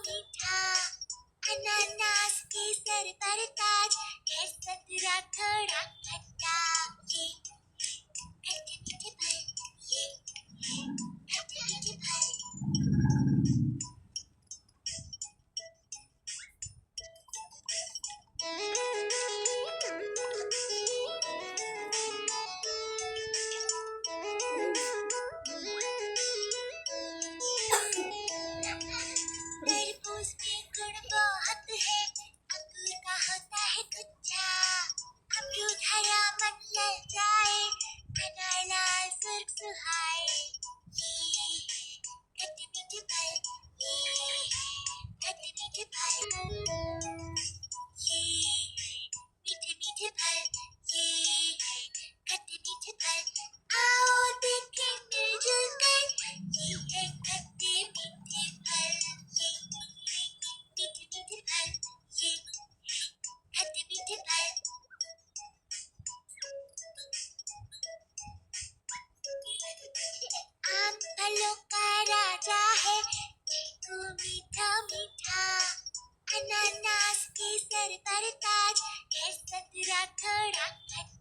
मीठा, अनानास केसर पर ताज, है संतरा थोड़ा खट्टा। ये खट्टे मीठे फल, ये खट्टे मीठे फल। तरबूज में गुण बहुत है, अंगूर का होता है गुच्छा। अमरूद हरा मन ललचाए, अनार लाल सुर्ख सुहाए। ये खट्टे मीठे फल, ये खट्टे मीठे फल। ये मीठे मीठे फल, ये खट्टे मीठे फल। आओ देखें मिलजुल कर, ये है खट्टे मीठे फल। ये मीठे मीठे फल, ये खट्टे मीठे फल। आम फलों का राजा है, चीकू मीठा मीठा, अनानास केसर पर ताज, है संतरा थोड़ा खट्टा।